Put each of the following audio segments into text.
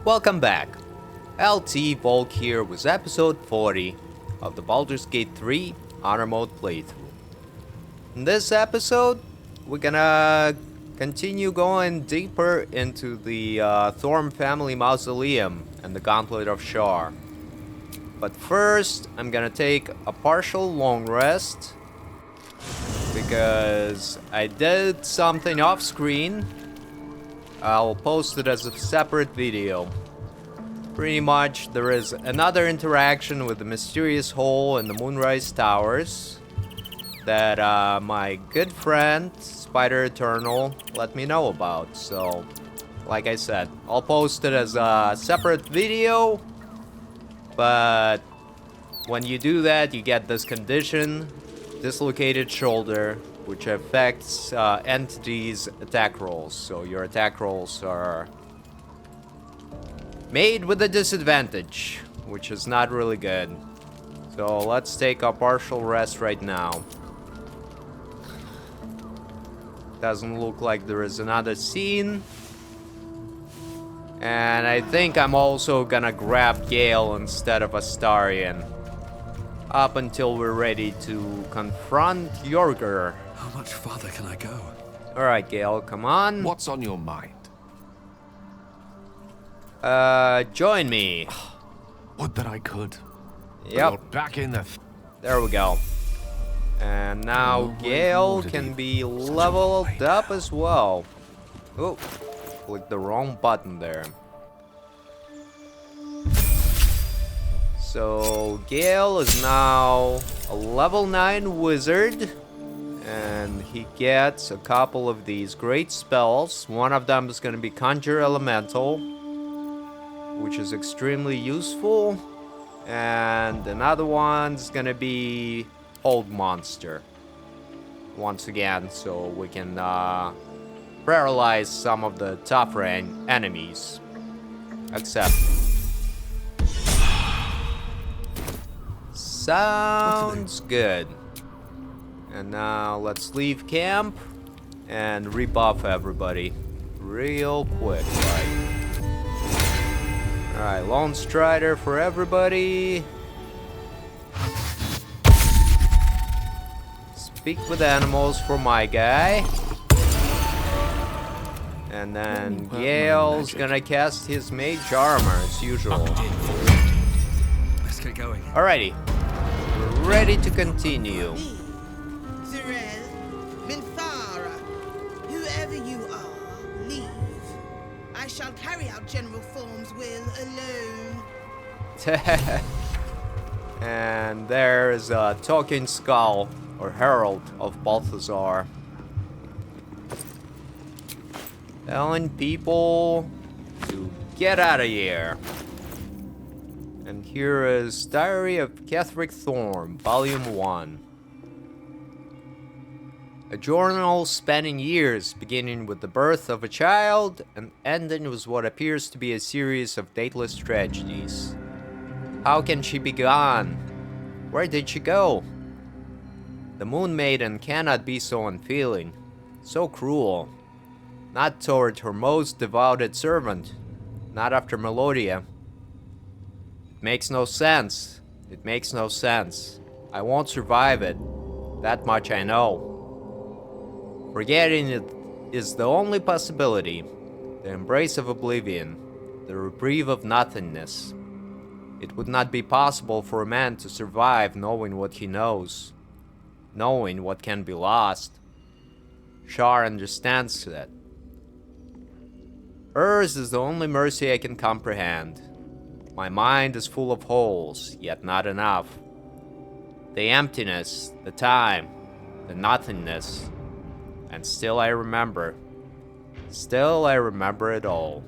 Welcome back. LT Volk here with episode 40 of the Baldur's Gate 3 Honor Mode playthrough. In this episode, we're gonna continue going deeper into the Thorm family mausoleum and the Gauntlet of Shar. But first, I'm gonna take a partial long rest because I did something off screen. I'll post it as a separate video. Pretty much, there is another interaction with the mysterious hole in the Moonrise Towers that my good friend, Spider Eternal, let me know about. So, like I said, I'll post it as a separate video. But when you do that, you get this condition, dislocated shoulder, which affects entities' attack rolls. So your attack rolls are made with a disadvantage, which is not really good. So let's take a partial rest right now. Doesn't look like there is another scene. And I think I'm also gonna grab Gale instead of Astarion. Up until we're ready to confront Jorger. How much farther can I go? Alright, Gale, come on. What's on your mind? Join me. Would that I could. Yep. You're back in the... There we go. And now Gale can be leveled up as well. Oh, click the wrong button there. So Gale is now a level 9 wizard. And he gets a couple of these great spells. One of them is going to be Conjure Elemental, which is extremely useful. And another one's going to be Hold Monster. Once again, so we can paralyze some of the tougher enemies. Except. Sounds good. And now let's leave camp and rebuff everybody real quick, right? Alright, Lone Strider for everybody. Speak with animals for my guy. And then Gale's gonna cast his mage armor as usual. Let's get going. Alrighty, we're ready to continue. I shall carry out General Thorm's will alone. And there's a talking skull, or herald of Balthazar, telling people to get out of here. And here is Diary of Ketheric Thorm, Volume 1. A journal spanning years, beginning with the birth of a child and ending with what appears to be a series of dateless tragedies. How can she be gone? Where did she go? The Moon Maiden cannot be so unfeeling, so cruel. Not toward her most devoted servant, not after Melodia. It makes no sense. It makes no sense. I won't survive it. That much I know. Forgetting it is the only possibility, the embrace of oblivion, the reprieve of nothingness. It would not be possible for a man to survive knowing what he knows, knowing what can be lost. Shar understands that. Hers is the only mercy I can comprehend. My mind is full of holes, yet not enough. The emptiness, the time, the nothingness. And still I remember. Still I remember it all.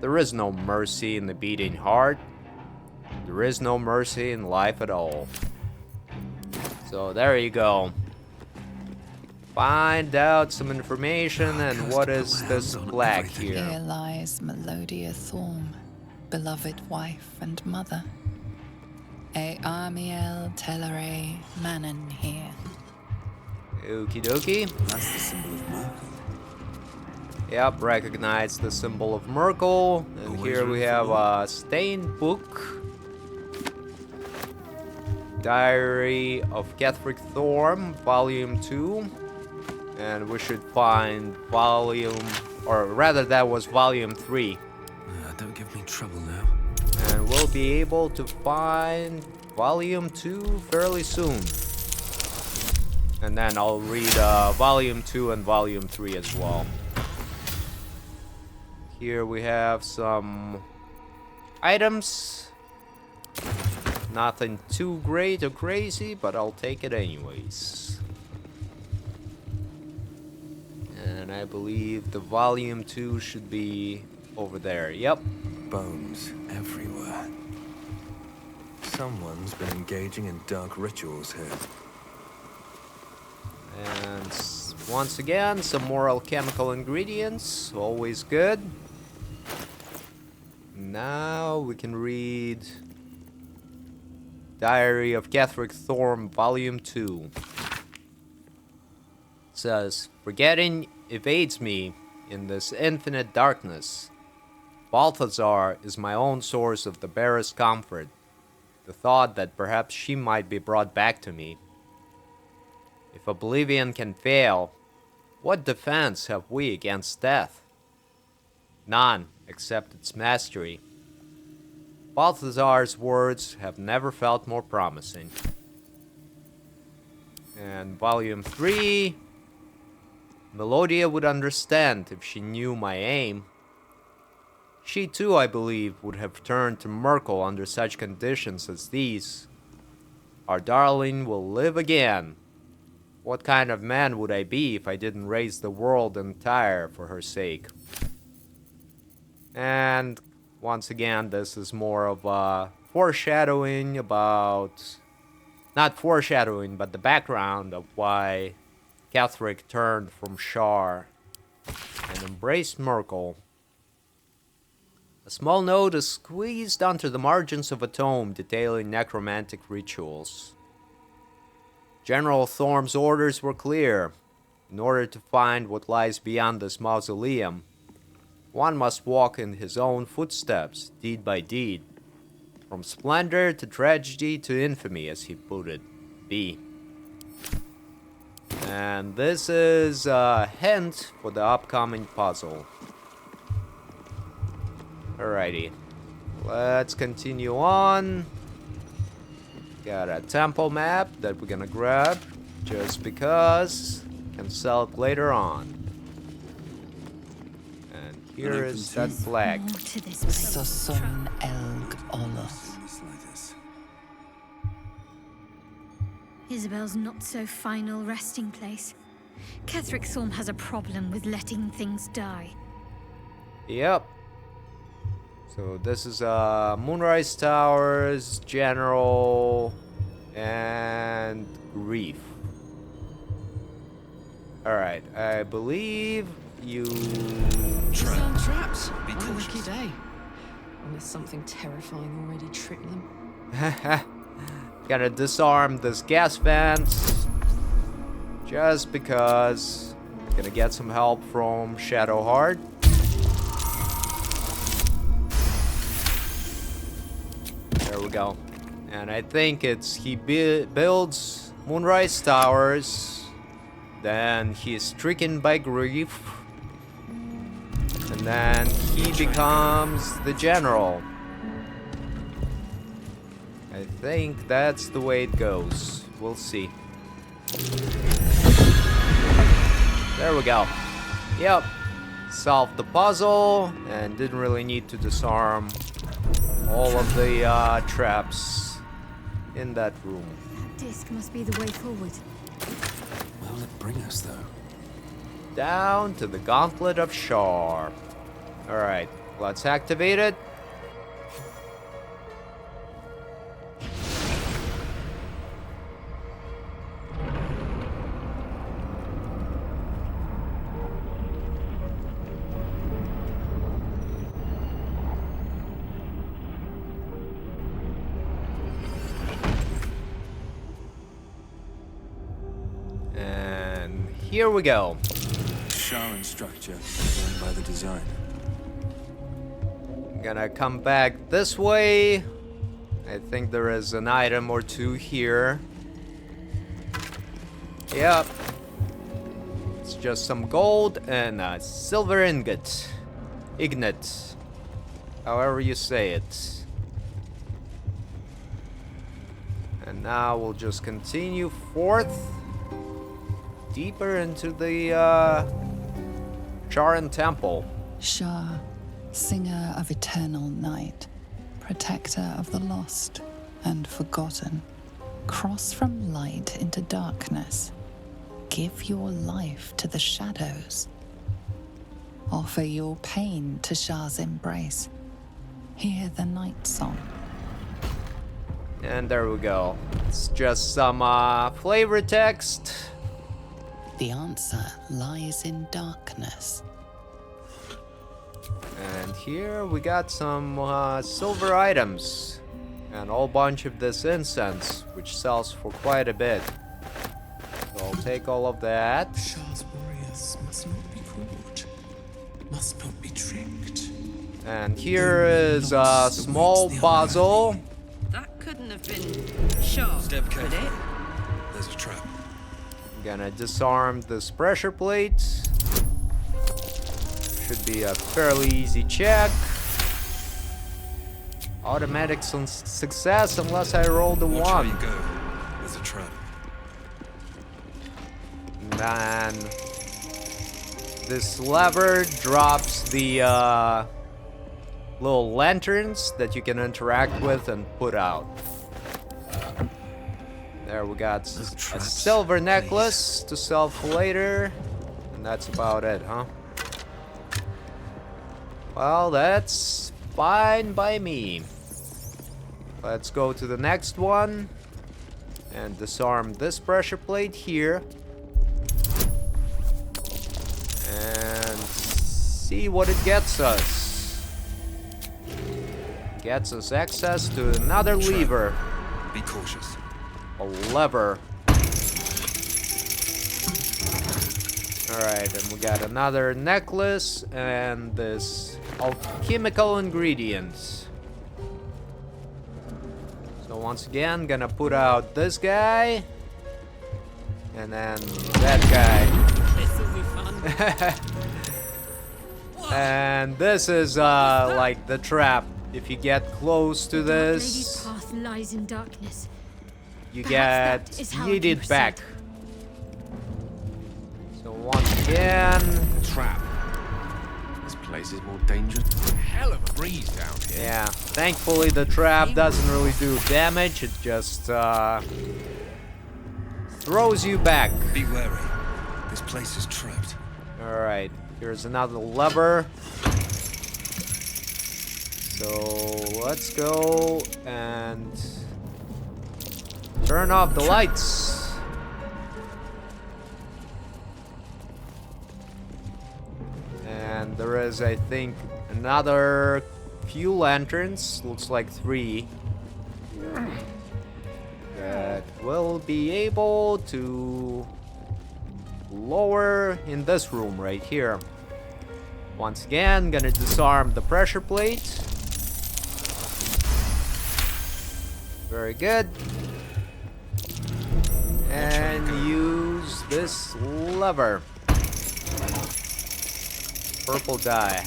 There is no mercy in the beating heart. There is no mercy in life at all. So there you go. Find out some information and what is this flag here? Here lies Melodia Thorm, beloved wife and mother. E Amiel Telere Manon here. Okie dokie. That's the symbol of Morgoth. Yep, recognize the symbol of Merkel. And Always here we room for have more. a stained book. Diary of Catherick Thorm, Volume 2. And we should find volume, or rather that was Volume 3. Don't give me trouble now. And we'll be able to find Volume 2 fairly soon. And then I'll read Volume 2 and Volume 3 as well. Here we have some items. Nothing too great or crazy, but I'll take it anyways. And I believe the Volume 2 should be over there. Yep. Bones everywhere. Someone's been engaging in dark rituals here. And once again, some more alchemical ingredients. Always good. Now we can read Diary of Catherick Thorm, Volume 2. It says, forgetting evades me in this infinite darkness. Balthazar is my own source of the barest comfort. The thought that perhaps she might be brought back to me. If oblivion can fail, what defense have we against death? None, except its mastery. Balthazar's words have never felt more promising. And Volume 3. Melodia would understand if she knew my aim. She too, I believe, would have turned to Merkel under such conditions as these. Our darling will live again. What kind of man would I be if I didn't raise the world entire for her sake? And once again, this is more of a foreshadowing about... Not foreshadowing, but the background of why Catherick turned from Shar and embraced Merkel. A small note is squeezed onto the margins of a tome detailing necromantic rituals. General Thorm's orders were clear. In order to find what lies beyond this mausoleum, one must walk in his own footsteps, deed by deed. From splendor to tragedy to infamy, as he put it. B. And this is a hint for the upcoming puzzle. Alrighty. Let's continue on. Got a temple map that we're gonna grab just because. Can sell it later on. And here is that flag. More to this place. Sosun Elg Oloth. Isabel's not so final resting place. Catherick Thorm has a problem with letting things die. Yep. So this is Moonrise Towers, General, and Grief. Alright, I believe you... Traps. Be What a cautious. lucky day. Unless something terrifying already tricked them. Gotta disarm this gas vent. Just because. Gonna get some help from Shadowheart. There we go. And I think it's he builds Moonrise Towers. Then he is stricken by grief. And then he becomes the general. I think that's the way it goes. We'll see. There we go. Yep. Solved the puzzle and didn't really need to disarm all of the traps in that room. That disc must be the way forward. Where will it bring us, though? Down to the Gauntlet of Shar. Alright, let's activate it. And here we go. Shar and structure. by the design. Gonna come back this way. I think there is an item or two here. Yep. It's just some gold and a silver ingot. Ignet. However you say it. And now we'll just continue forth. Deeper into the Charan Temple. Shar, singer of eternal night, protector of the lost and forgotten. Cross from light into darkness. Give your life to the shadows. Offer your pain to Shar's embrace. Hear the night song. And there we go. It's just some flavor text. The answer lies in darkness. And here we got some silver items. And a whole bunch of this incense, which sells for quite a bit. So I'll take all of that. Shar's warriors must not be caught, must not be tricked. And here is a small puzzle. That couldn't have been Shar, Step could it? careful. There's a trap. I'm gonna disarm this pressure plate. Should be a fairly easy check. Automatic success unless I roll the Watch how you one. go. There's a trap. Man, this lever drops the little lanterns that you can interact with and put out. There we got a traps, silver necklace to sell for later, and that's about it, huh? Well, that's fine by me. Let's go to the next one and disarm this pressure plate here. And see what it gets us. Gets us access to another lever. Be cautious. A lever. Alright, and we got another necklace and this alchemical ingredients. So once again, gonna put out this guy. And then that guy. This'll be fun. And this is like the trap. If you get close to The Dark Lady's this, path lies in darkness. you Perhaps get that is how it yeeted proceed. back. So once again, Trap. This place is more dangerous. Hell of a breeze down here. yeah. Thankfully, the trap doesn't really do damage. It just throws you back. Be wary. This place is trapped. All right. Here's another lever. So let's go and turn off the lights. And there is, I think, another few lanterns. Looks like 3. That will be able to lower in this room right here. Once again, gonna disarm the pressure plate. Very good. And use this lever. Purple dye.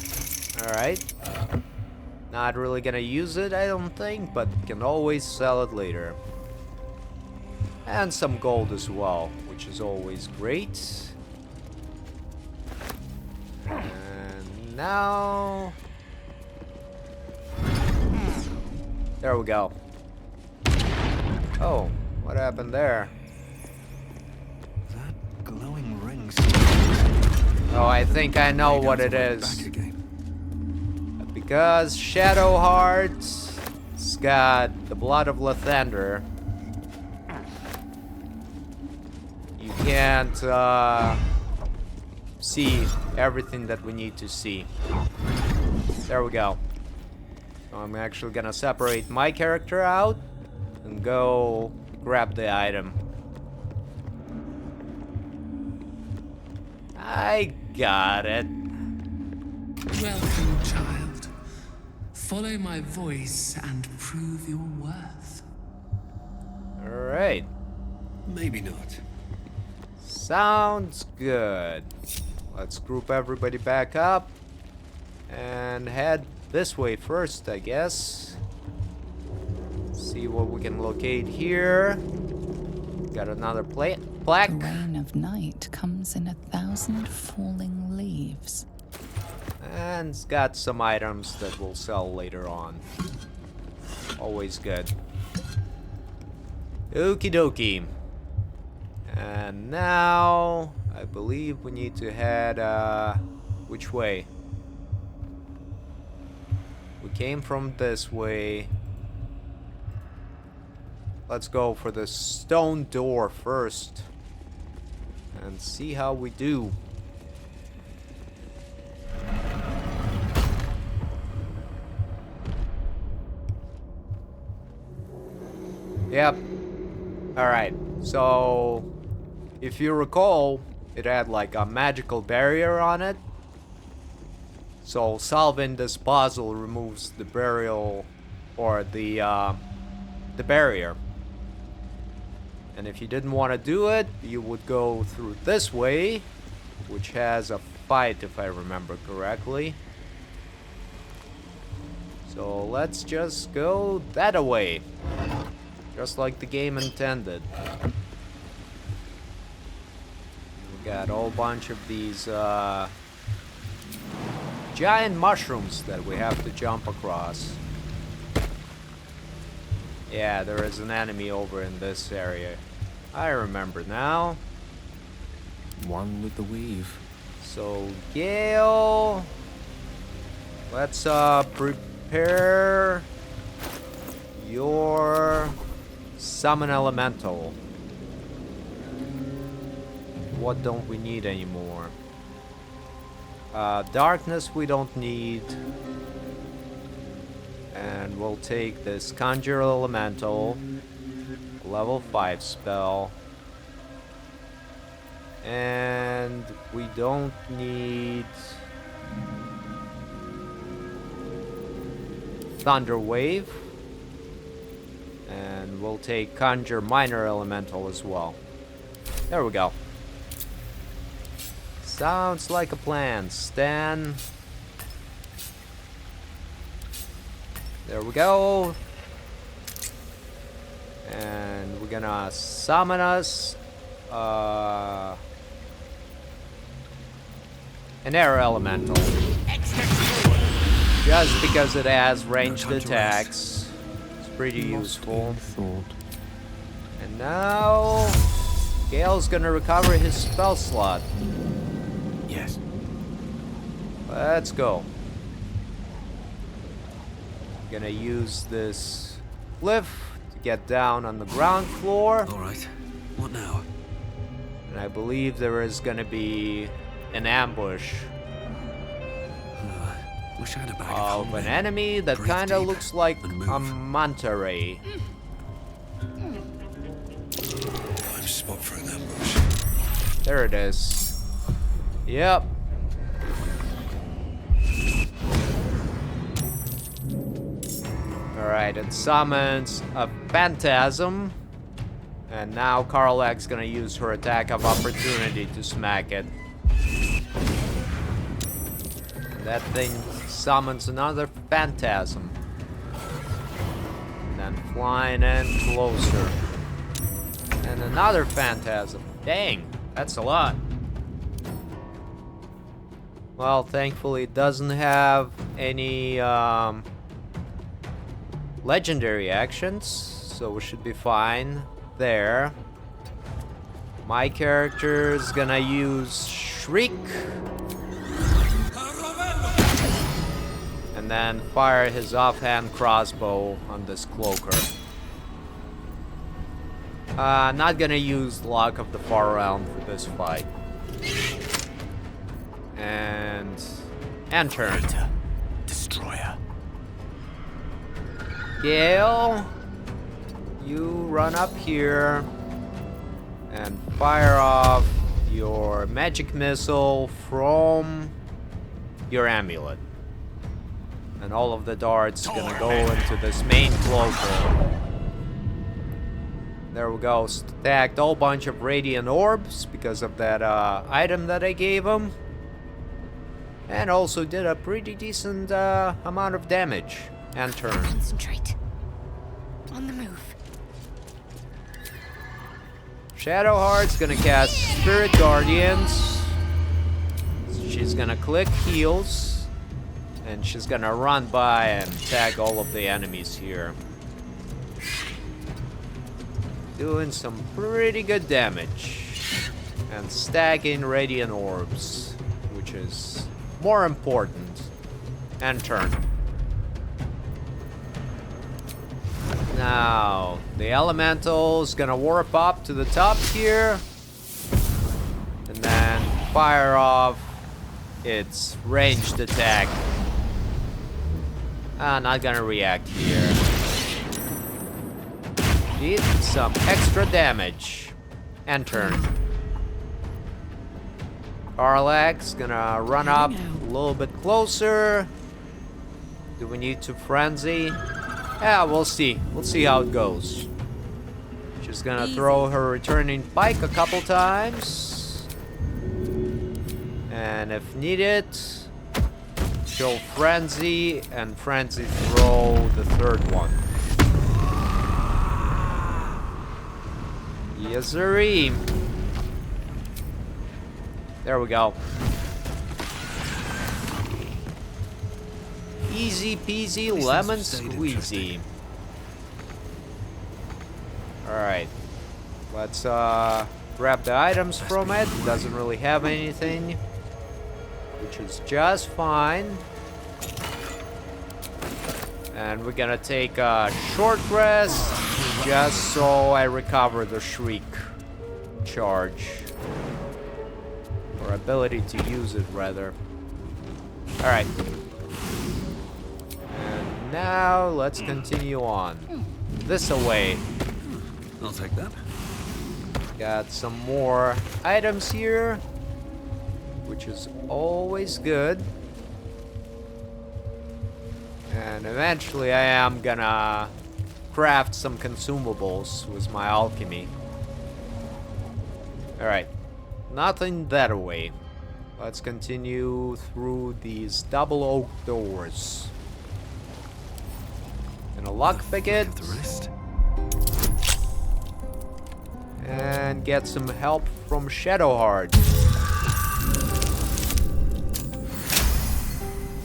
Alright. Not really gonna use it, I don't think, but can always sell it later. And some gold as well, which is always great. And now... there we go. Oh, what happened there? That glowing ring. Oh, I think I know what it Back is. again. Because Shadow Heart's got the blood of Lathander. You can't see everything that we need to see. There we go. So I'm actually gonna separate my character out and go grab the item. I got it. Welcome, child. Follow my voice and prove your worth. Alright. Maybe not. Sounds good. Let's group everybody back up and head this way first, I guess. See what we can locate here. Got another plaque. The rain of night comes in 1,000 falling leaves. And it's got some items that we'll sell later on. Always good. Okie dokie. And now, I believe we need to head, which way? We came from this way. Let's go for the stone door first. And see how we do. Yep. Alright, so if you recall, it had like a magical barrier on it. So solving this puzzle removes the burial or the barrier. And if you didn't want to do it, you would go through this way, which has a fight if I remember correctly. So let's just go that way. Just like the game intended. We got a whole bunch of these giant mushrooms that we have to jump across. Yeah, there is an enemy over in this area. I remember now. One with the weave. So, Gale, let's prepare your summon elemental. What don't we need anymore? Darkness we don't need. And we'll take this conjure elemental, level 5 spell. And we don't need Thunder Wave. And we'll take Conjure Minor Elemental as well. There we go. Sounds like a plan, Stan. There we go. And we're gonna summon us an air elemental. Just because it has ranged attacks. It's pretty useful. And now Gale's gonna recover his spell slot. Yes. Let's go. Gonna use this cliff to get down on the ground floor. All right. What now? And I believe there is gonna be an ambush Wish I had a bag of an enemy that Breathe kinda deep looks like and move. a manta ray. Prime spot for an ambush. There it is. Yep. Alright, it summons a phantasm. And now Karlak's gonna use her attack of opportunity to smack it. And that thing summons another phantasm. And then flying in closer. And another phantasm. Dang, that's a lot. Well, thankfully it doesn't have any legendary actions, so we should be fine there. My character is gonna use Shriek and then fire his offhand crossbow on this cloaker. Not gonna use Luck of the Far Realm for this fight. And turn. Destroyer. Gale, you run up here and fire off your magic missile from your amulet. And all of the darts gonna go into this main cloak hole. There we go. Stacked a whole bunch of radiant orbs because of that item that I gave him. And also did a pretty decent amount of damage. And turn. Concentrate. On the move. Shadowheart's gonna cast Spirit Guardians. She's gonna click heals. And she's gonna run by and tag all of the enemies here. Doing some pretty good damage. And stacking radiant orbs, which is more important. And turn. Now, the elemental's gonna warp up to the top here. And then fire off its ranged attack. Not gonna react here. Did some extra damage. And turn. Karlach's gonna run up a little bit closer. Do we need to frenzy? Yeah, we'll see. We'll see how it goes. She's gonna throw her returning pike a couple times. And if needed, she'll frenzy and frenzy throw the third one. Yes, sirree. There we go. Easy peasy lemon squeezy. Alright. Let's grab the items from it. Doesn't really have anything, which is just fine. And we're gonna take a short rest just so I recover the shriek charge. Or ability to use it, rather. Alright. And now let's continue on. This away. I'll take that. Got some more items here, which is always good. And eventually I am gonna craft some consumables with my alchemy. Alright. Nothing that way. Let's continue through these double oak doors. Gonna lockpick it. And get some help from Shadowheart.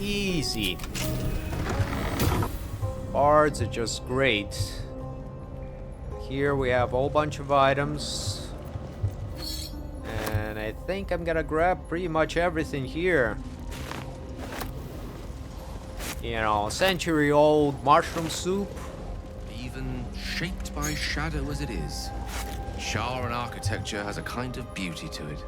Easy. Bards are just great. Here we have a whole bunch of items. And I think I'm gonna grab pretty much everything here. You know, century-old mushroom soup. Even shaped by shadow as it is, Shar and architecture has a kind of beauty to it.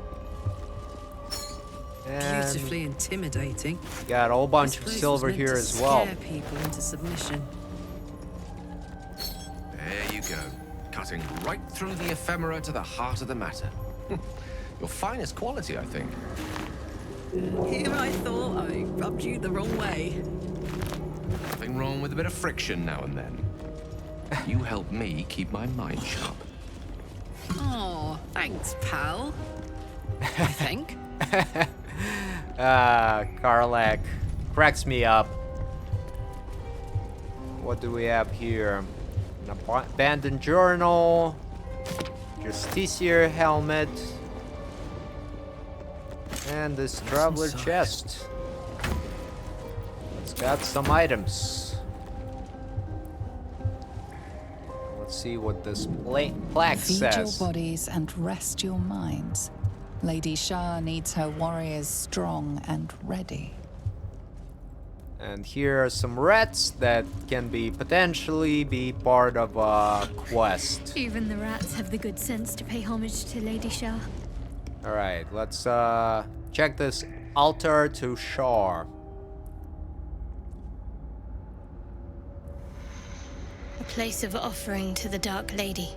And Beautifully intimidating. got a whole bunch This of place was silver meant here to as well. Scare people into submission. There you go. Cutting right through the ephemera to the heart of the matter. Your finest quality, I think. Here I thought I rubbed you the wrong way. Nothing wrong with a bit of friction now and then. You help me keep my mind sharp. Oh, thanks, pal. I think. Karlach cracks me up. What do we have here? An abandoned journal, Justiciar helmet, and this traveler chest. It's got some items. Let's see what this plaque Feed says. your bodies and rest your minds. Lady Shar needs her warriors strong and ready. And here are some rats that can be potentially be part of a quest. Even the rats have the good sense to pay homage to Lady Shar. Alright, let's check this altar to Shar. A place of offering to the Dark Lady.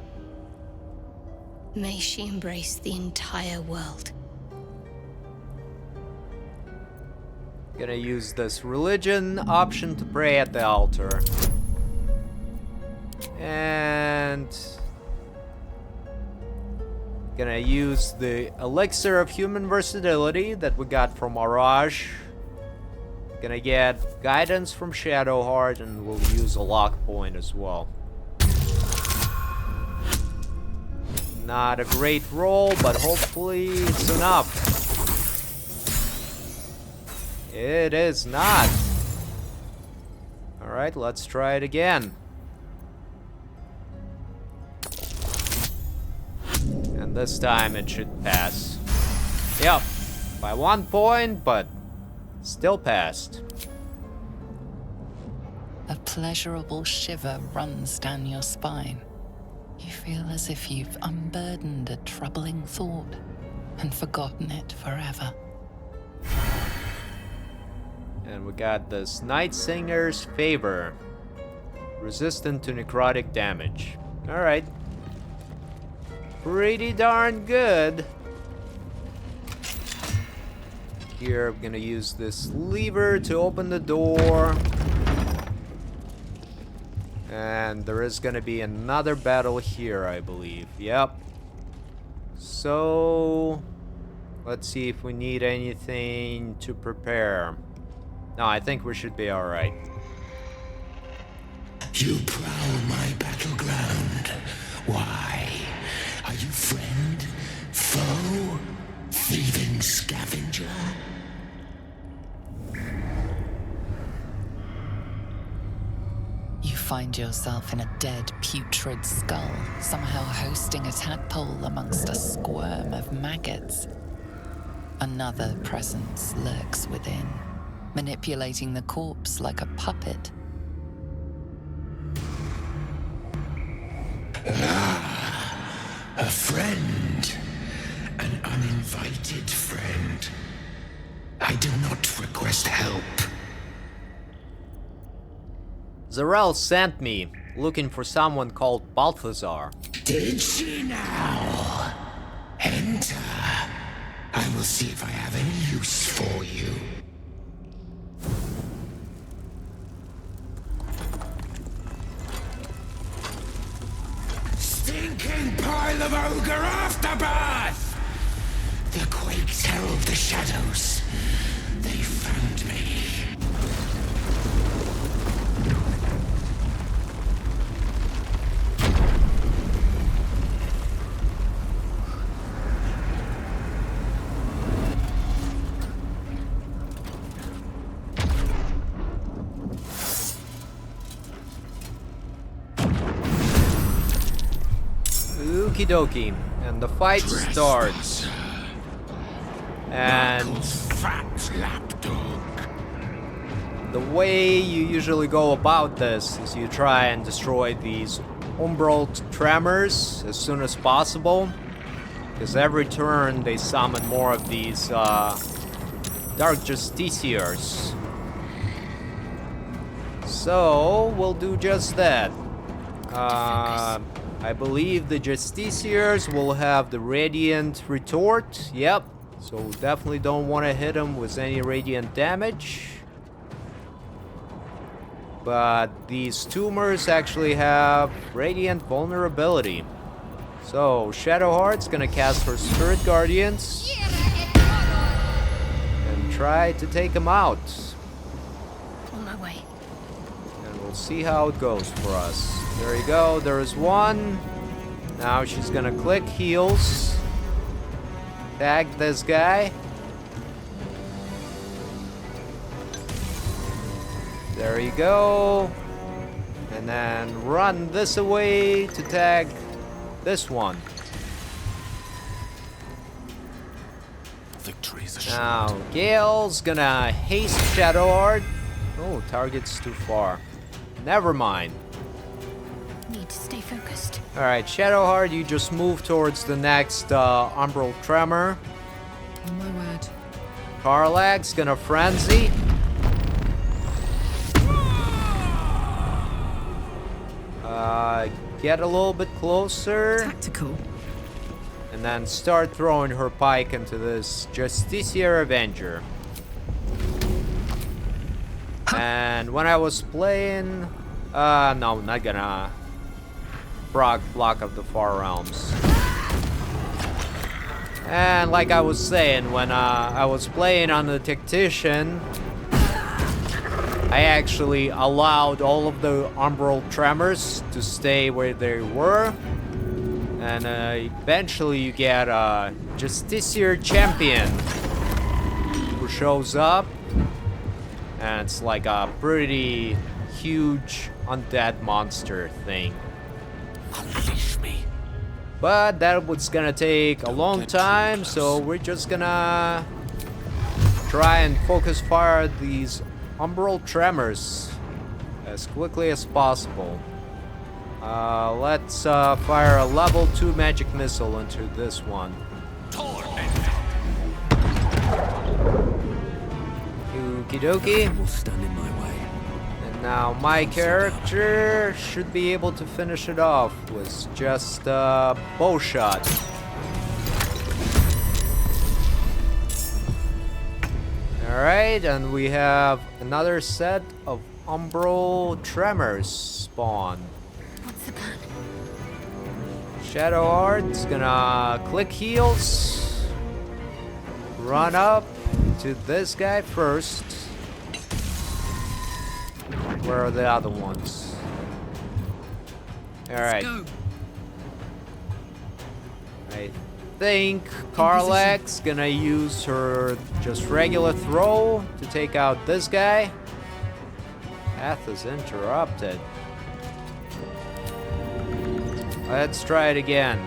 May she embrace the entire world. Gonna use this religion option to pray at the altar. And gonna use the elixir of human versatility that we got from Mirage. Gonna get guidance from Shadowheart, and we'll use a lock point as well. Not a great roll, but hopefully it's enough. It is not. Alright, let's try it again. And this time it should pass. Yep, by 1 point, but still passed. A pleasurable shiver runs down your spine. You feel as if you've unburdened a troubling thought and forgotten it forever. And we got this Night Singer's Favor. Resistant to necrotic damage. Alright. Pretty darn good. Here I'm gonna use this lever to open the door. And there is gonna be another battle here, I believe. Yep. So let's see if we need anything to prepare. No, I think we should be alright. You prowl my battleground. Why? Are you friend? Foe? Thieving scavenger? You find yourself in a dead, putrid skull, somehow hosting a tadpole amongst a squirm of maggots. Another presence lurks within, manipulating the corpse like a puppet. A friend. An uninvited friend. I did not request help. Zarel sent me, looking for someone called Balthazar. Did she now? Enter. I will see if I have any use for you. Stinking pile of ogre aftermath! The quakes herald the shadows. They found me. Okie dokie, and the fight starts. And Fat lapdog. the way you usually go about this is you try and destroy these umbral tremors as soon as possible, because every turn they summon more of these dark justiciars. So we'll do just that. I believe the Justiciars will have the Radiant Retort. Yep. So definitely don't want to hit them with any Radiant damage. But these Tumors actually have Radiant Vulnerability. So Shadowheart's gonna cast her Spirit Guardians. And try to take them out. On my way. And we'll see how it goes for us. There you go, there is one. Now she's gonna click heals. Tag this guy. There you go. And then run this away to tag this one. Victory's assured. Now, Gale's gonna haste Shadowheart. Oh, target's too far. Never mind. Need to stay focused. Alright, Shadowheart, you just move towards the next Umbral Tremor. Oh my word. Karlach's gonna Frenzy. Get a little bit closer. Tactical. And then start throwing her pike into this Justiciar Avenger. And when I was playing, no, not gonna block of the Far Realms. And like I was saying, when I was playing on the Tactician, I actually allowed all of the umbral tremors to stay where they were. And eventually you get a Justiciar champion who shows up. And it's like a pretty huge undead monster thing. Unleash me. But that was gonna take a long time, so we're just gonna try and focus fire these umbral tremors as quickly as possible. Let's fire a level 2 magic missile into this one. Okie dokie. Will stand in my way. And now my character should be able to finish it off with just a bow shot. Alright, and we have another set of umbral tremors spawn. What's the plan? Shadowheart's gonna click heals, run up to this guy first. Where are the other ones? Alright. I think Karlach's gonna use her just regular throw to take out this guy. Path is interrupted. Let's try it again.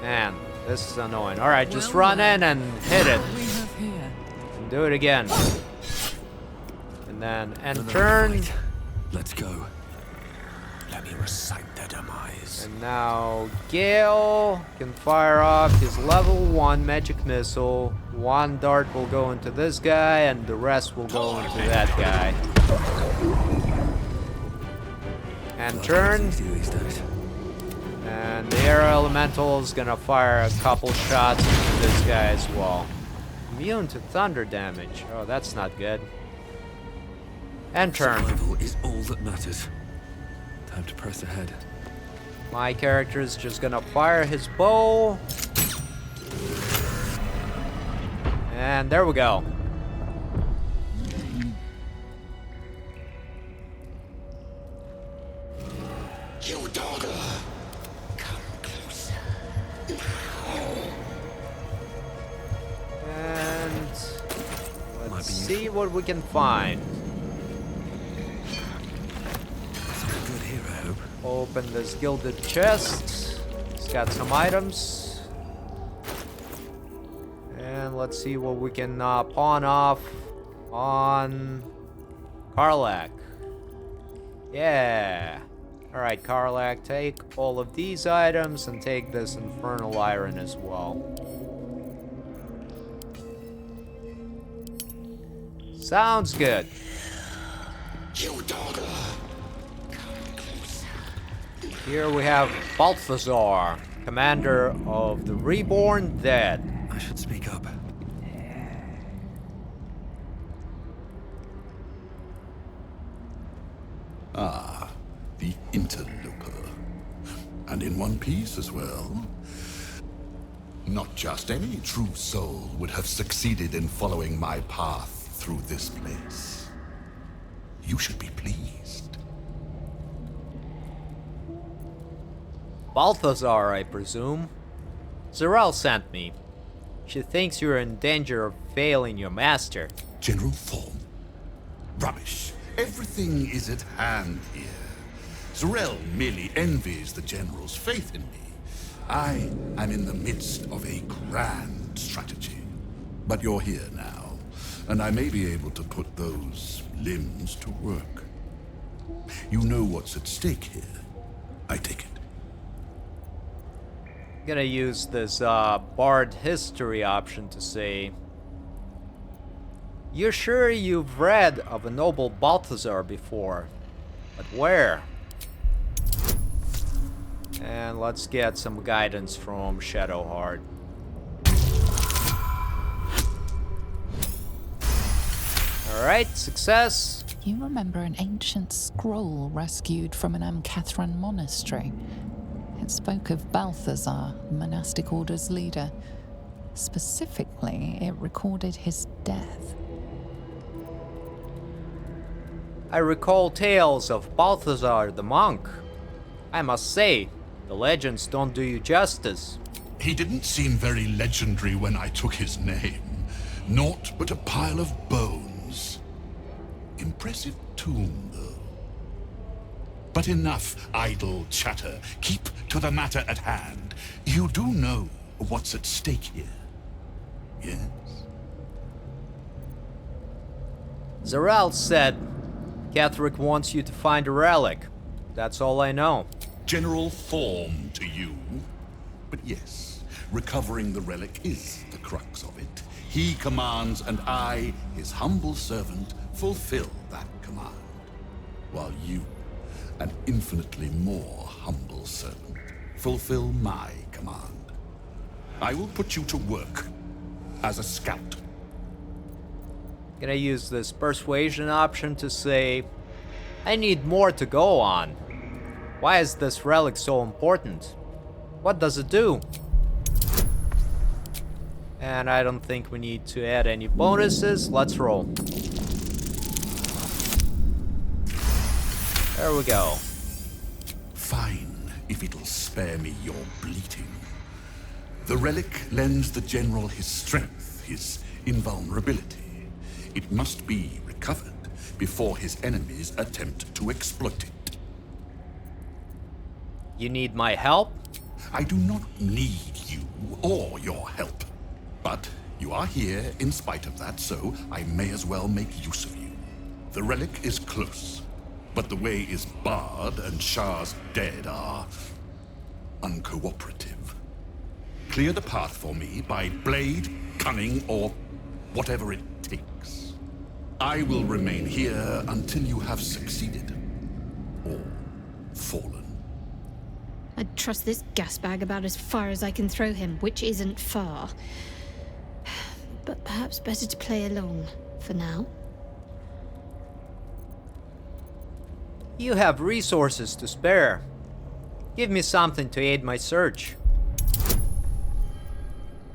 Man, this is annoying. Alright, just run in and hit it. And do it again. And then end turn. Let's go. Let me recite their demise. And now Gale can fire off his level 1 magic missile. One dart will go into this guy, and the rest will go into that guy. And turn. And the air elemental is gonna fire a couple shots into this guy as well. Immune to thunder damage. Oh, that's not good. And turn. Survival is all that matters. Time to press ahead. My character is just gonna fire his bow. And there we go. You dogger. Come closer. And let's see what we can find. Good here, I hope. Open this gilded chest. It's got some items. And let's see what we can pawn off on Karlach. Yeah. Alright, Karlach, take all of these items and take this infernal iron as well. Sounds good. You dogger. Here we have Balthazar, commander of the Reborn Dead. I should speak up. Ah, the interloper. And in one piece as well. Not just any true soul would have succeeded in following my path through this place. You should be pleased. Balthazar, I presume. Zarel sent me. She thinks you're in danger of failing your master. General Thorm? Rubbish. Everything is at hand here. Zarel merely envies the General's faith in me. I am in the midst of a grand strategy. But you're here now, and I may be able to put those limbs to work. You know what's at stake here, I take it. Gonna use this Bard History option to say, you're sure you've read of a noble Balthazar before, but where? And let's get some guidance from Shadowheart. Alright, success. You remember an ancient scroll rescued from an Amcathran monastery. It spoke of Balthazar, the monastic order's leader. Specifically, it recorded his death. I recall tales of Balthazar the monk. I must say, the legends don't do you justice. He didn't seem very legendary when I took his name. Naught but a pile of bones. Impressive tomb, though. But enough idle chatter. Keep to the matter at hand. You do know what's at stake here, yes? Zarel said Ketheric wants you to find a relic. That's all I know. General Thorm to you. But yes, recovering the relic is the crux of it. He commands, and I, his humble servant, fulfill that command. While you, an infinitely more humble servant, fulfill my command. I will put you to work as a scout. Gonna use this persuasion option to say, I need more to go on. Why is this relic so important? What does it do? And I don't think we need to add any bonuses. Let's roll. There we go. Fine, if it'll spare me your bleating. The relic lends the general his strength, his invulnerability. It must be recovered before his enemies attempt to exploit it. You need my help? I do not need you or your help. But you are here in spite of that, so I may as well make use of you. The relic is close, but the way is barred and Shar's dead are uncooperative. Clear the path for me by blade, cunning, or whatever it takes. I will remain here until you have succeeded. Or fallen. I'd trust this gas bag about as far as I can throw him, which isn't far. But perhaps better to play along for now. You have resources to spare. Give me something to aid my search.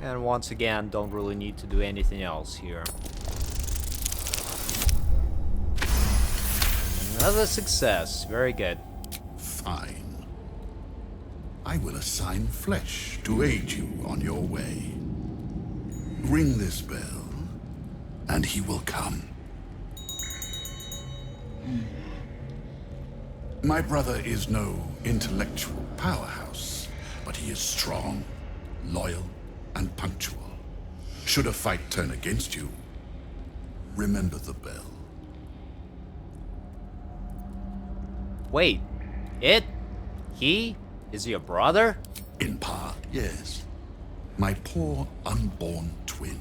And once again, don't really need to do anything else here. Another success. Very good. Fine. I will assign flesh to aid you on your way. Ring this bell, and he will come. My brother is no intellectual powerhouse, but he is strong, loyal, and punctual. Should a fight turn against you, remember the bell. Wait, he is your brother? In part, yes. My poor unborn twin.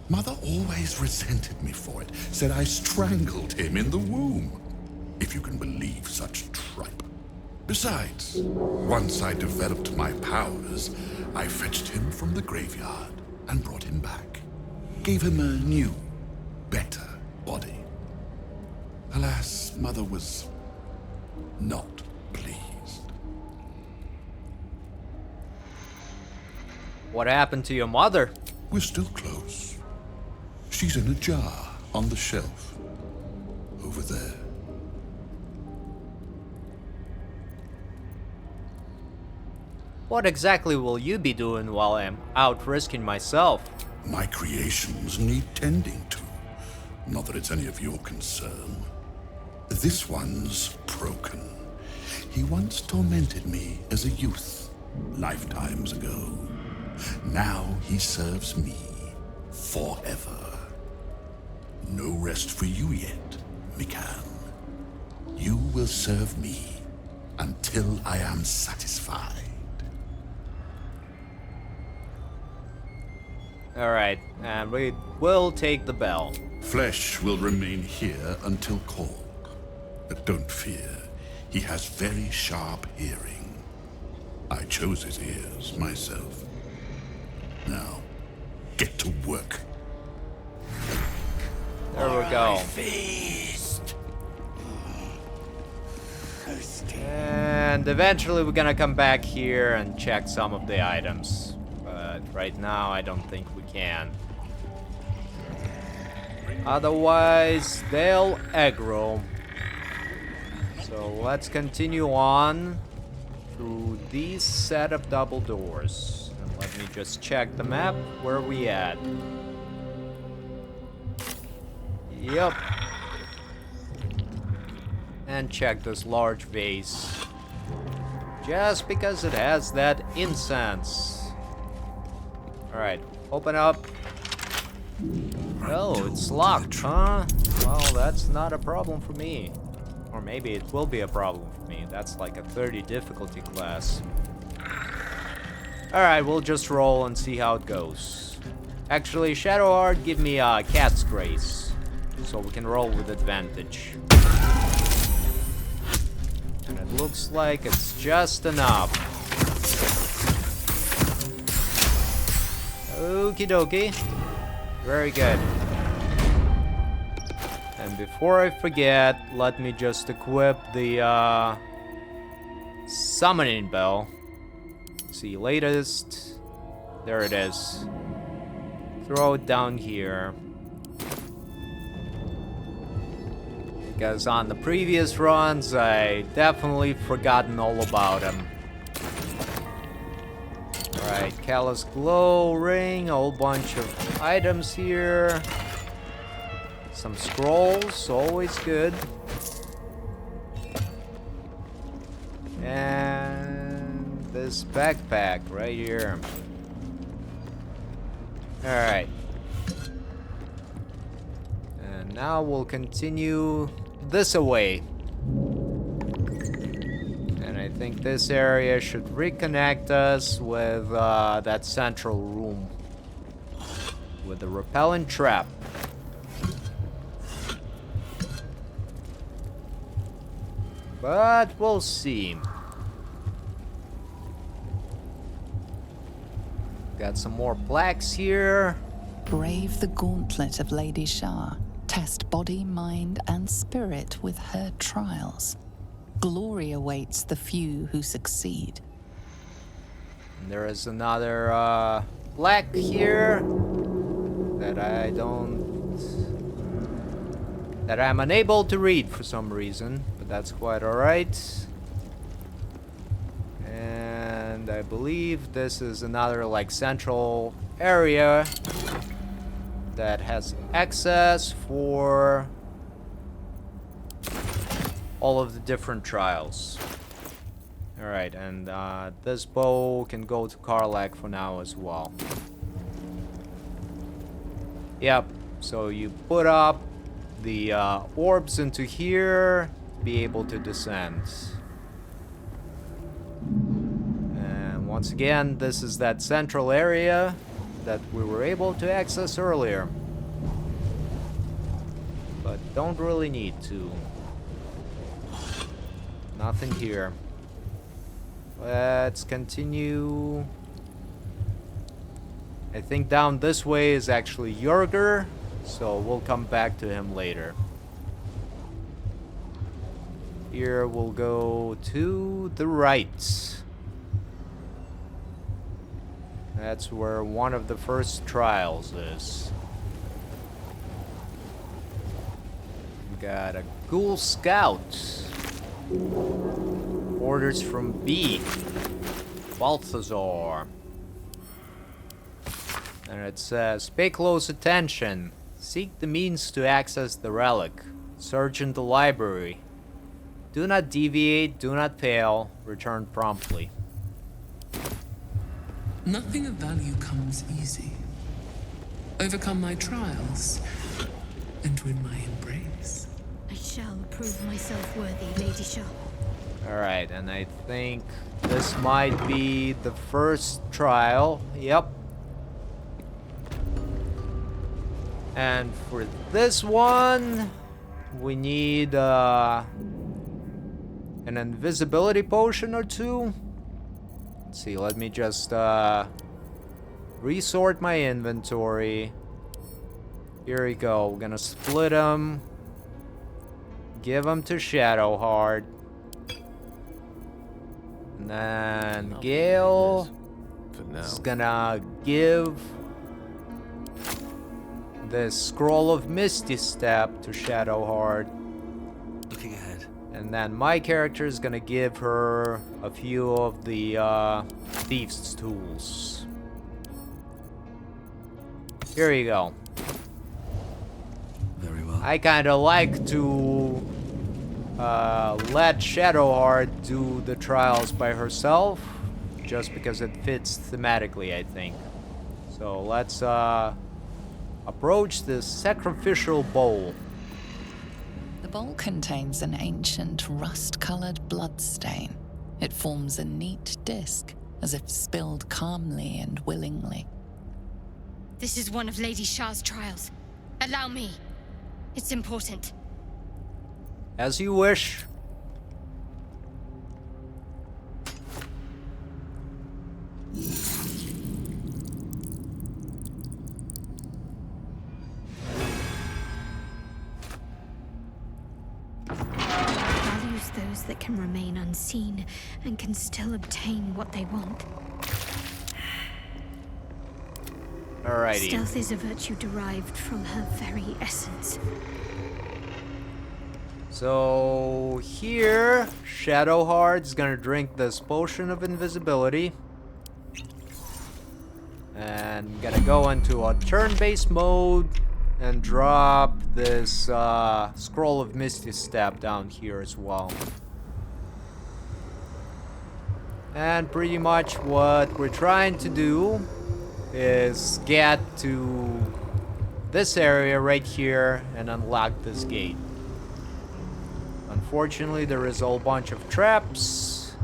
Mother always resented me for it, said I strangled him in the womb. If you can believe such tripe. Besides, once I developed my powers, I fetched him from the graveyard and brought him back. Gave him a new, better body. Alas, Mother was not pleased. What happened to your mother? We're still close. She's in a jar on the shelf. Over there. What exactly will you be doing while I'm out risking myself? My creations need tending to. Not that it's any of your concern. This one's broken. He once tormented me as a youth, lifetimes ago. Now he serves me forever. No rest for you yet, Mikan. You will serve me until I am satisfied. Alright, and we will take the bell. Flesh will remain here until called. But don't fear, he has very sharp hearing. I chose his ears myself. Now, get to work. There we go. And eventually we're gonna come back here and check some of the items. But right now I don't think we can. Otherwise they'll aggro. So let's continue on through these set of double doors. And let me just check the map. Where are we at? Yep. And check this large vase. Just because it has that incense. Alright, open up. Oh, it's locked, huh? Well, that's not a problem for me. Or maybe it will be a problem for me. That's like a 30 difficulty class. Alright, we'll just roll and see how it goes. Actually, Shadow Art, give me a Cat's Grace. So we can roll with advantage. And it looks like it's just enough. Okie dokie. Very good. And before I forget, let me just equip the summoning bell. See, latest. There it is. Throw it down here. Because on the previous runs, I definitely forgotten all about him. Alright, Callous Glow Ring, a whole bunch of items here. Some scrolls, always good. And this backpack right here. Alright. And now we'll continue this away. And I think this area should reconnect us with that central room. With the repellent trap. But we'll see. Got some more plaques here. Brave the gauntlet of Lady Shar. Test body, mind, and spirit with her trials. Glory awaits the few who succeed. And there is another plaque here that I'm unable to read for some reason, but that's quite alright. And I believe this is another like central area that has access for all of the different trials. Alright, and this bow can go to Karlach for now as well. Yep, so you put up the orbs into here to be able to descend. And once again, this is that central area that we were able to access earlier. But don't really need to. Nothing here. Let's continue. I think down this way is actually Jörger, so we'll come back to him later. Here we'll go to the right. That's where one of the first trials is. We got a Ghoul Scout. Orders from B. Balthazar. And it says, pay close attention. Seek the means to access the relic. Search in the library. Do not deviate, do not fail. Return promptly. Nothing of value comes easy. Overcome my trials and win my embrace. I shall prove myself worthy, Lady Shar. Alright, and I think this might be the first trial. Yep. And for this one, we need an invisibility potion or two. Let's see, let me just resort my inventory Here we go. We're gonna split them. Give them to Shadowheart. And then Gale is gonna give the Scroll of Misty Step to Shadowheart. Looking ahead. And then my character is gonna give her a few of the Thief's Tools. Here you go. Very well. I kinda like to let Shadowheart do the trials by herself, just because it fits thematically, I think. So let's approach this sacrificial bowl. The bowl contains an ancient rust-colored bloodstain. It forms a neat disc, as if spilled calmly and willingly. This is one of Lady Shar's trials. Allow me. It's important. As you wish. Values those that can remain unseen and can still obtain what they want. Alrighty. Stealth is a virtue derived from her very essence. So here, Shadowheart's gonna drink this potion of invisibility. And gonna go into a turn-based mode and drop this Scroll of Misty Step down here as well. And pretty much what we're trying to do is get to this area right here and unlock this gate. Unfortunately, there is a whole bunch of traps,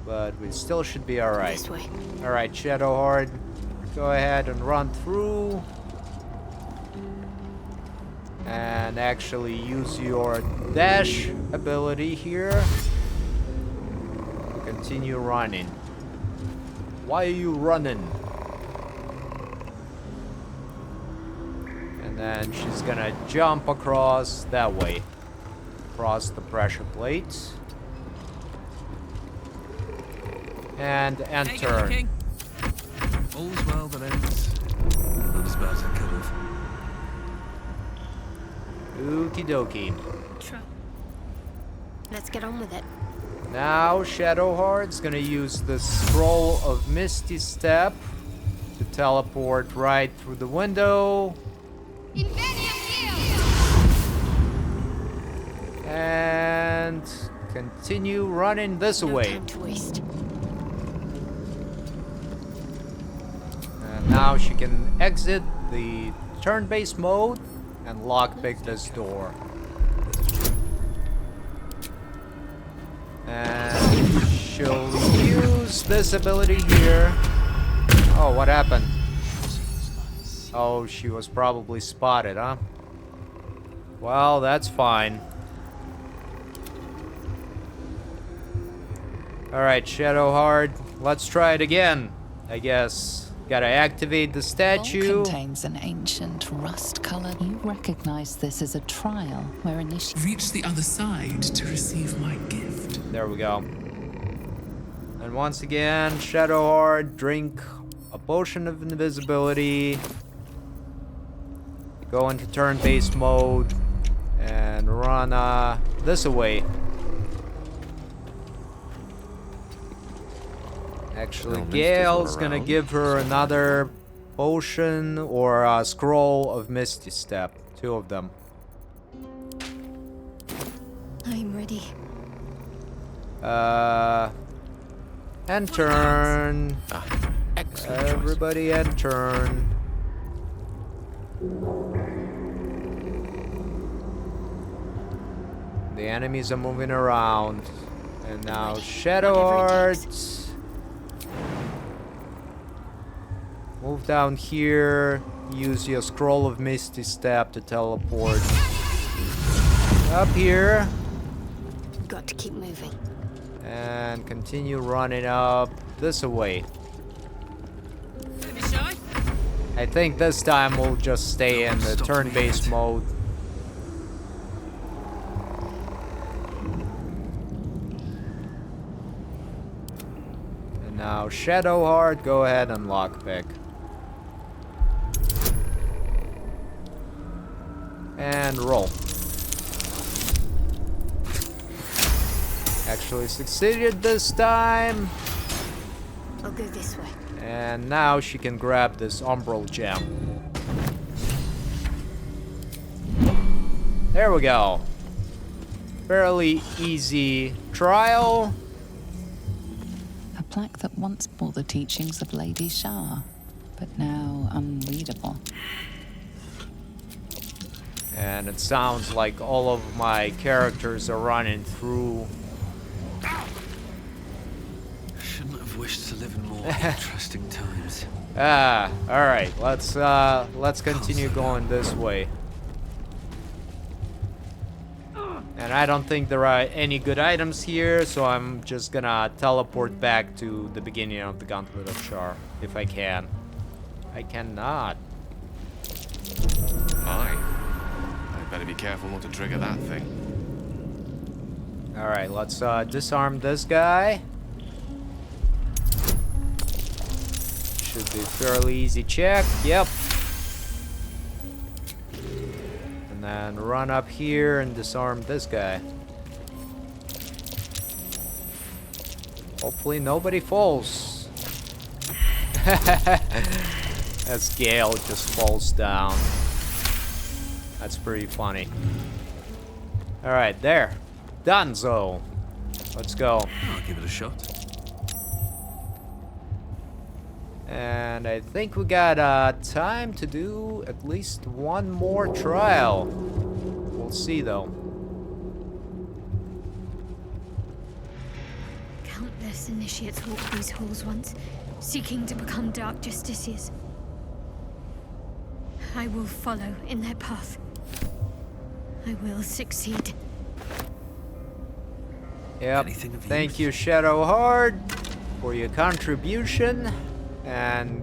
but we still should be alright. This way. Alright, Shadowheart, go ahead and run through. And actually use your dash ability here to continue running. Why are you running? And then she's gonna jump across that way. Across the pressure plates. And enter. All's well that ends. Not as bad as it could have. Okie dokie. Let's get on with it. Now Shadowheart's gonna use the Scroll of Misty Step to teleport right through the window. And continue running this way. No time to waste. And now she can exit the turn-based mode and lockpick this door. And she'll use this ability here. Oh, what happened? Oh, she was probably spotted, huh? Well, that's fine. Alright, Shadowheart, let's try it again, I guess. Gotta activate the statue. The bowl contains an ancient rust-colored. You recognize this as a trial where Reach the other side to receive my gift. There we go. And once again, Shadowheart, drink a potion of invisibility. Go into turn-based mode and run this away. Actually, Gale's gonna give her another potion or a Scroll of Misty Step. Two of them. I'm ready. End turn. Everybody end turn. The enemies are moving around. And now Shadowheart. Move down here. Use your Scroll of Misty Step to teleport up here. Got to keep moving. And continue running up this way. I think this time we'll just stay in the turn-based mode. And now Shadowheart, go ahead and lockpick. And roll. Actually succeeded this time. I'll go this way. And now she can grab this umbral gem. There we go. Fairly easy trial. A plaque that once bore the teachings of Lady Shar, but now unreadable. And it sounds like all of my characters are running through. Shouldn't have wished to live in more interesting times. Alright, let's continue going this way. And I don't think there are any good items here, so I'm just gonna teleport back to the beginning of the Gauntlet of Shar, if I can. I cannot. Aye. I'd better be careful not to trigger that thing. Alright, let's disarm this guy. Should be fairly easy check. Yep. And then run up here and disarm this guy. Hopefully nobody falls. As Gale just falls down. That's pretty funny. Alright, there. Donezo. Let's go. I'll give it a shot. And I think we got time to do at least one more trial. We'll see though. Countless initiates walked these halls once, seeking to become dark justiciars. I will follow in their path. I will succeed. Yep. Thank you, Shadowheart, for your contribution. And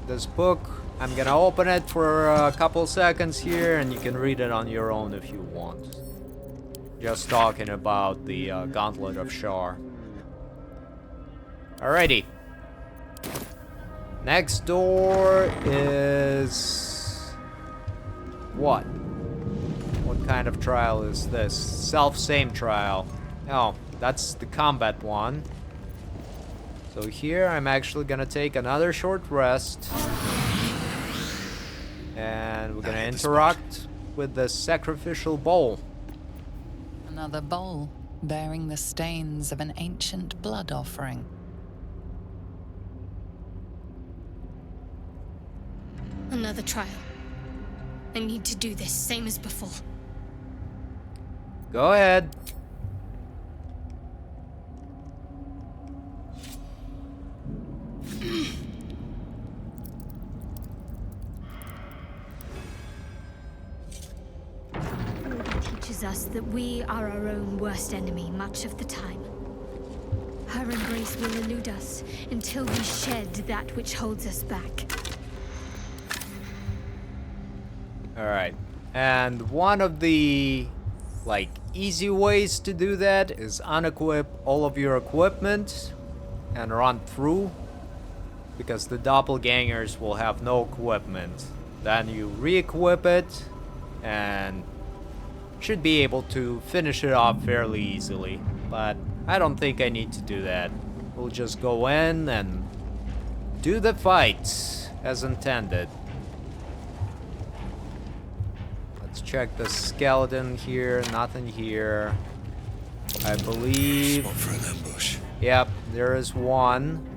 this book, I'm gonna open it for a couple seconds here, and you can read it on your own if you want. Just talking about the Gauntlet of Shar. Alrighty. Next door is... what? What kind of trial is this? Self-same trial. Oh, that's the combat one. So here I'm actually gonna take another short rest. And we're gonna interact with the sacrificial bowl. Another bowl bearing the stains of an ancient blood offering. Another trial. I need to do this, same as before. Go ahead. Teaches us that we are our own worst enemy much of the time. Her embrace will elude us until we shed that which holds us back. Alright. And one of the, like, easy ways to do that is unequip all of your equipment and run through. Because the doppelgangers will have no equipment. Then you re-equip it and should be able to finish it off fairly easily. But I don't think I need to do that. We'll just go in and do the fight as intended. Let's check the skeleton here. Nothing here. I believe... Spot for an ambush. Yep, there is one.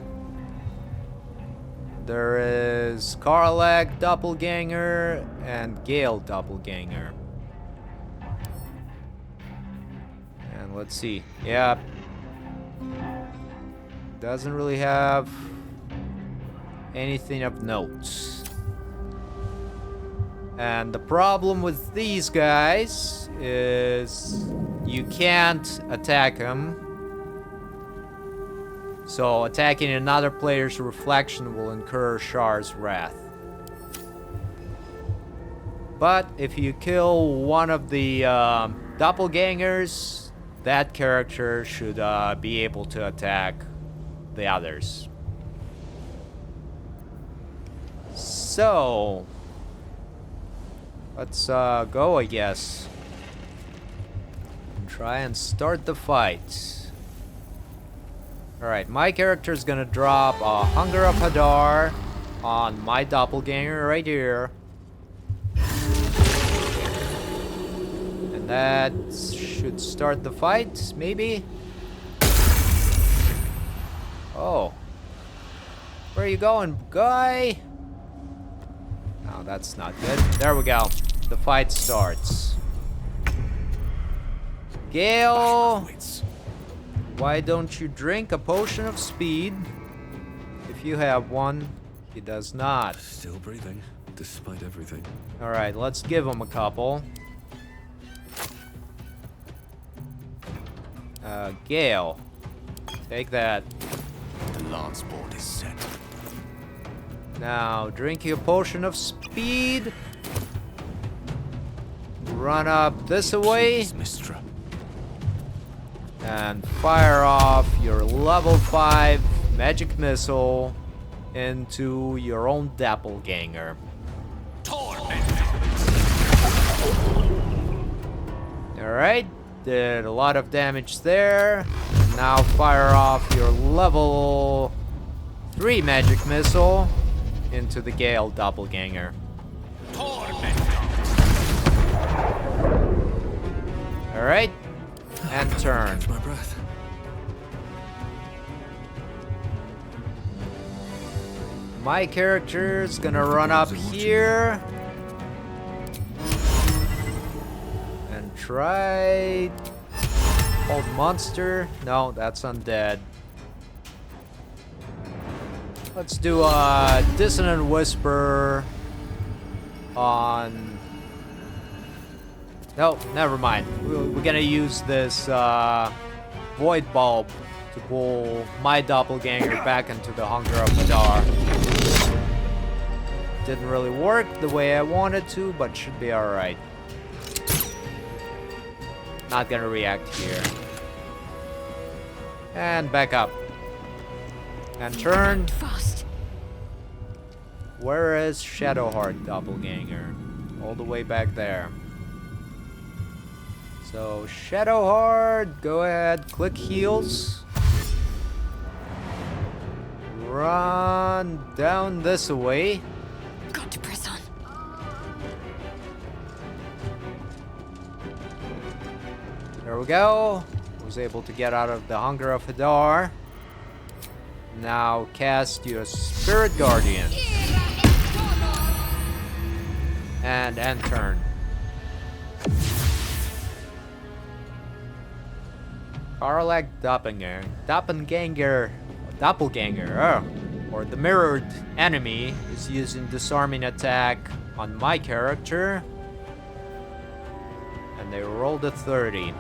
There is Karlak Doppelganger and Gale Doppelganger. And let's see. Yep. Doesn't really have anything of note. And the problem with these guys is you can't attack them So attacking another player's reflection will incur Shar's wrath. But if you kill one of the doppelgangers, that character should be able to attack the others. So let's go, I guess, and try and start the fight. Alright, my character is gonna drop a Hunger of Hadar on my doppelganger right here. And that should start the fight, maybe? Oh. Where are you going, guy? Oh, that's not good. There we go. The fight starts. Gale! Why don't you drink a potion of speed? If you have one, he does not. Still breathing, despite everything. Alright, let's give him a couple. Gale. Take that. The lance board is set. Now, drink your potion of speed. Run up this way. Mistra. And fire off your level 5 magic missile into your own doppelganger. Alright, did a lot of damage there. Now fire off your level 3 magic missile into the Gale doppelganger. Alright, and turn. Catch my breath. My character's gonna run up here and try hold monster. No, that's undead. Let's do a dissonant whisper on. No, never mind. We're gonna use this void bulb to pull my doppelganger back into the Hunger of Hadar. Didn't really work the way I wanted to, but should be alright. Not gonna react here. And back up. And turn. Fast. Where is Shadowheart doppelganger? All the way back there. So Shadowheart, go ahead, click heals. Run down this way. Got to press on. There we go. Was able to get out of the Hunger of Hadar. Now cast your Spirit Guardian. And end turn. Karlak Doppelganger, or the mirrored enemy, is using disarming attack on my character. And they rolled a 30.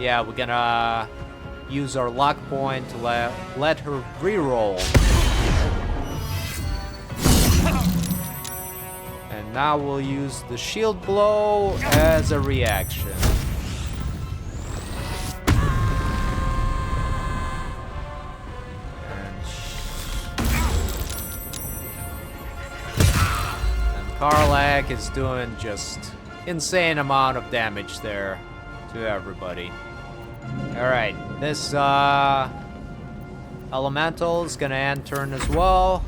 Yeah, we're gonna use our luck point to let her reroll. And now we'll use the shield blow as a reaction. Karlak is doing just insane amount of damage there to everybody. Alright, this elemental is gonna end turn as well.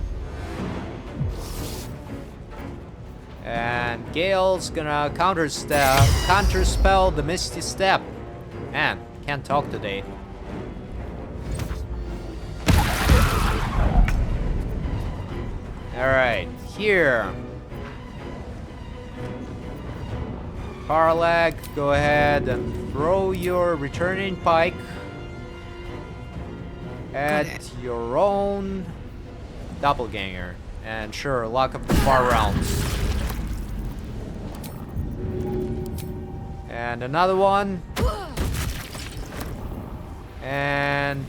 And Gale's gonna counterspell the Misty Step. Man, can't talk today. Alright, here. Karlak, go ahead and throw your returning pike at your own doppelganger. And sure, luck of the far rounds. And another one. And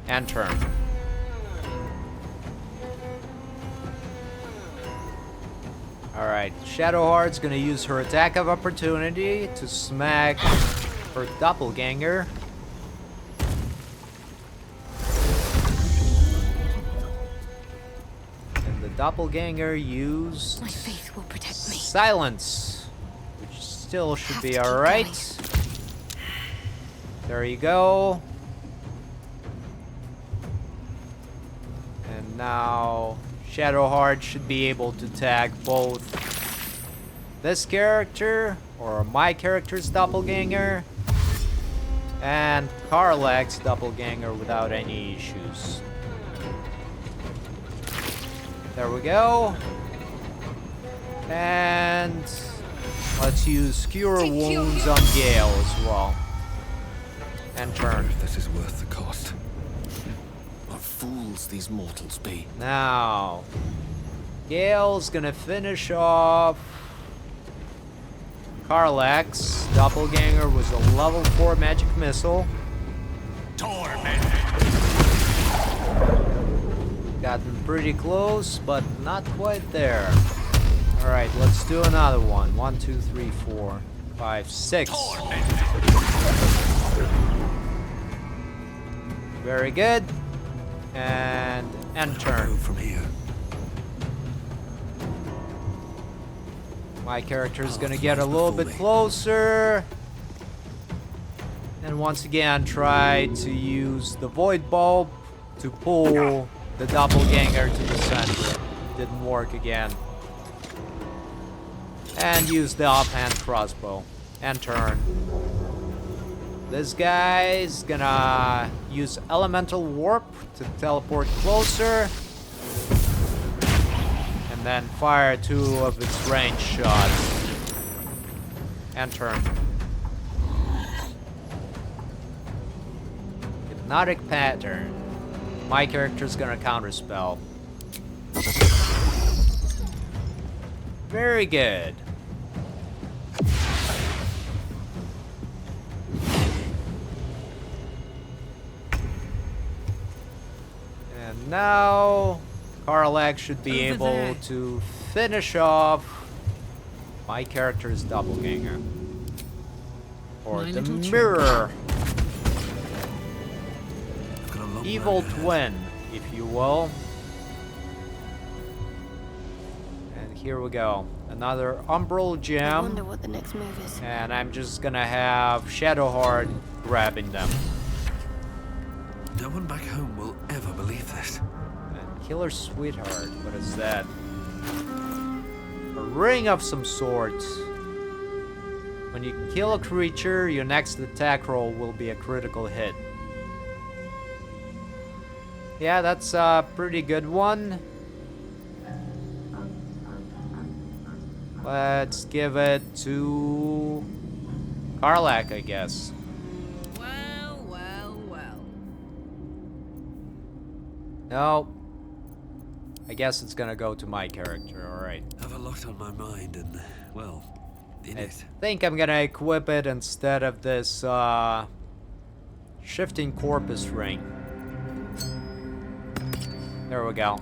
And turn. Alright, Shadowheart's gonna use her attack of opportunity to smack her doppelganger. And the doppelganger used My faith will protect me. silence, which still should be alright. There you go. And now Shadowheart should be able to tag both this character, or my character's doppelganger, and Karlach's doppelganger without any issues. There we go. And let's use Cure Wounds on Gale as well. And turn. This is worth the cost. What fools these mortals be. Now, Gale's gonna finish off Karlach's doppelganger was a level 4 magic missile. Gotten pretty close, but not quite there. Alright, let's do another one. 1, 2, 3, 4, 5, 6. Very good. And end turn. From here. My character is gonna get a little bit closer. And once again, try to use the Void Bulb to pull the doppelganger to the center. Didn't work again. And use the offhand crossbow. And turn. This guy's gonna use Elemental Warp to teleport closer. And then fire 2 of its range shots. And turn. Hypnotic Pattern. My character's gonna counterspell. Very good. And now Karlach should be able to finish off my character's doppelganger. Or the mirror. Evil twin, if you will. And here we go. Another Umbral I gem. wonder what the next move is. And I'm just gonna have Shadowheart grabbing them. No one back home will ever believe this. And Killer Sweetheart, what is that? A ring of some sort. When you kill a creature, your next attack roll will be a critical hit. Yeah, that's a pretty good one. Let's give it to Karlach, I guess. Well, well, well. No. I guess it's gonna go to my character, alright. I have a lot on my mind and, well, in I it. think I'm gonna equip it instead of this Shifting Corpus ring. There we go.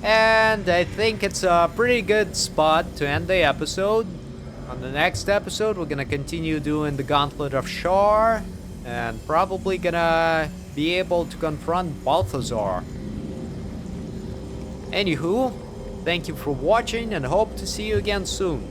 And I think it's a pretty good spot to end the episode. On the next episode, we're gonna continue doing the Gauntlet of Shar, and probably gonna be able to confront Balthazar. Anywho, thank you for watching and hope to see you again soon.